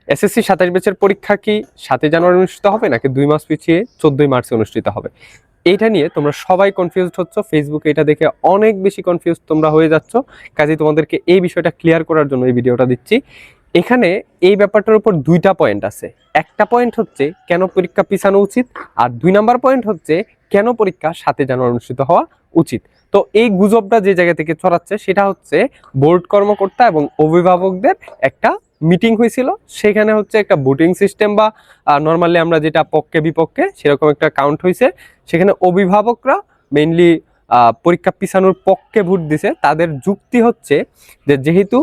SSC 27 ব্যাচের পরীক্ষা কি 7 জানুয়ারি অনুষ্ঠিত হবে নাকি 2 মাস পিছিয়ে 14 মার্চে অনুষ্ঠিত হবে? এইটা নিয়ে তোমরা সবাই কনফিউজড হচ্ছ। ফেসবুকে এটা দেখে অনেক বেশি কনফিউজ তোমরা হয়ে যাচ্ছ। কাজেই তোমাদেরকে এই বিষয়টা ক্লিয়ার করার জন্য এই ভিডিওটা দিচ্ছি। এখানে এই ব্যাপারটার উপর দুইটা পয়েন্ট আছে। একটা পয়েন্ট হচ্ছে কেন পরীক্ষা পিছানো উচিত, আর 2 নাম্বার পয়েন্ট হচ্ছে কেন পরীক্ষা 7 জানুয়ারি অনুষ্ঠিত হওয়া উচিত। তো এই গুজবটা যে জায়গা থেকে ছড়াচ্ছে সেটা হচ্ছে বোর্ড কর্মকর্তা এবং অভিভাবকদের একটা মিটিং হয়েছিল। সেখানে হচ্ছে একটা ভোটিং সিস্টেম বা নর্মালি আমরা যেটা পক্ষে বিপক্ষে সেরকম একটা কাউন্ট হয়েছে। সেখানে অভিভাবকরা মেইনলি পরীক্ষা পিছানোর পক্ষে ভোট দিছে। তাদের যুক্তি হচ্ছে যে যেহেতু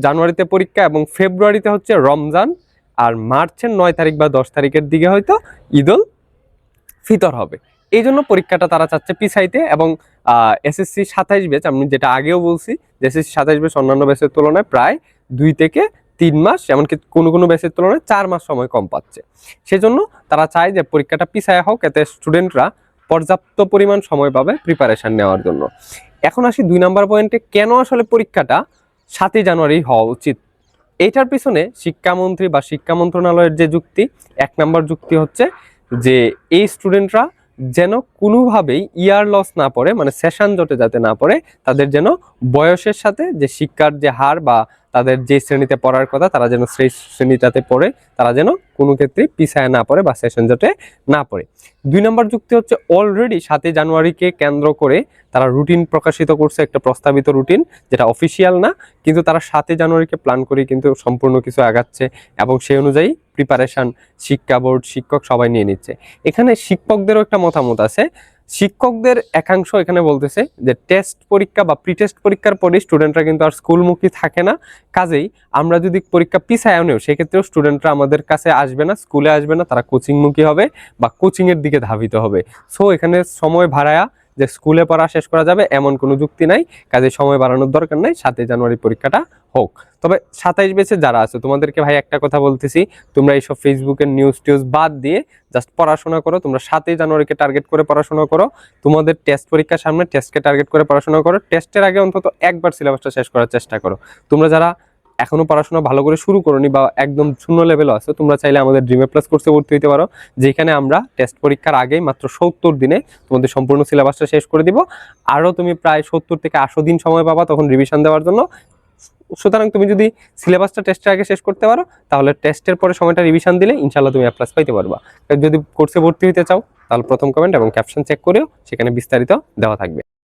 জানুয়ারিতে পরীক্ষা এবং ফেব্রুয়ারিতে হচ্ছে রমজান, আর মার্চের 9 তারিখ বা 10 তারিখের দিকে হয়তো ঈদুল ফিতর হবে, এই জন্য পরীক্ষাটা তারা চাচ্ছে পিছাইতে। এবং এসএসসি 27 ব্যাচ, আমি যেটা আগেও বলছি যে এসএসসি 27 ব্যাচ অন্যান্য ব্যাচের তুলনায় প্রায় 2 থেকে 3 মাস, এমনকি কোনো কোনো ব্যাচের তুলনায় 4 মাস সময় কম পাচ্ছে। সেজন্য তারা চায় যে পরীক্ষাটা পিছায়া হোক, এতে স্টুডেন্টরা পর্যাপ্ত পরিমাণ সময় পাবে প্রিপারেশন নেওয়ার জন্য। এখন আসি 2 নাম্বার পয়েন্টে, কেন আসলে পরীক্ষাটা 7 জানুয়ারি হওয়া উচিত। এইটার পিছনে শিক্ষামন্ত্রী বা শিক্ষা মন্ত্রণালয়ের যে যুক্তি, 1 নাম্বার যুক্তি হচ্ছে যে এই স্টুডেন্টরা যেন কোনোভাবেই ইয়ার লস না পড়ে, মানে সেশন জটে যাতে না পড়ে, তাদের যেন বয়সের সাথে যে শিক্ষার যে হার বা তাদের যে শ্রেণীতে পড়ার কথা তারা যেন সেই শ্রেণীটাতে পড়ে, তারা যেন কোনো ক্ষেত্রে পিছায় না পড়ে বা সেশন জটে না পড়ে। 2 নম্বর যুক্তি হচ্ছে অলরেডি 7 জানুয়ারিকে কেন্দ্র করে তারা রুটিন প্রকাশিত করছে, একটা প্রস্তাবিত রুটিন যেটা অফিসিয়াল না, কিন্তু তারা 7 জানুয়ারিকে প্ল্যান করে কিন্তু সম্পূর্ণ কিছু আগাচ্ছে এবং সেই অনুযায়ী প্রিপারেশন শিক্ষা বোর্ড শিক্ষক সবাই নিয়ে নিচ্ছে। এখানে শিক্ষকদেরও একটা মতামত আছে। শিক্ষকদের একাংশ এখানে বলতেছে যে টেস্ট পরীক্ষা বা প্রি টেস্ট পরীক্ষার পরে স্টুডেন্টরা কিন্তু আর স্কুলমুখী থাকে না, কাজেই আমরা যদি পরীক্ষা পিছায় নেও সেক্ষেত্রেও স্টুডেন্টরা আমাদের কাছে আসবে না, স্কুলে আসবে না, তারা কোচিংমুখী হবে বা কোচিংয়ের দিকে ধাবিত হবে। সো এখানে সময় ভাড়ায়া যে স্কুলে পড়া শেষ করা যাবে এমন কোনো যুক্তি নাই, কাজে সময় বাড়ানোর দরকার নাই, 7 জানুয়ারি পরীক্ষাটা হোক। তবে 27 ব্যাচে যারা আছে তোমাদেরকে ভাই একটা কথা বলতেছি, তোমরা এইসব ফেসবুকের নিউজ টিউজ বাদ দিয়ে জাস্ট পড়াশোনা করো। তোমরা 7 জানুয়ারিকে টার্গেট করে পড়াশোনা করো। তোমাদের টেস্ট পরীক্ষার সামনে টেস্টকে টার্গেট করে পড়াশোনা করো। টেস্টের আগে অন্তত একবার সিলেবাসটা শেষ করার চেষ্টা করো। তোমরা যারা এখনো পড়াশোনা ভালো করে শুরু করোনি বা একদম শূন্য লেভেলও আছে, তোমরা চাইলে আমাদের ড্রিম প্লাস কোর্সে ভর্তি হতে পারো, যেখানে আমরা টেস্ট পরীক্ষার আগেই মাত্র 70 দিনে তোমাদের সম্পূর্ণ সিলেবাসটা শেষ করে দিব। আরও তুমি প্রায় 70 থেকে 80 দিন সময় পাবা তখন রিভিশন দেওয়ার জন্য। সুতরাং তুমি যদি সিলেবাসটা টেস্টের আগে শেষ করতে পারো তাহলে টেস্টের পরে সময়টা রিভিশন দিলে ইনশাল্লাহ তুমি A+ পাইতে পারবা। যদি কোর্সে ভর্তি হতে চাও তাহলে প্রথম কমেন্ট এবং ক্যাপশন চেক করেও সেখানে বিস্তারিত দেওয়া থাকবে।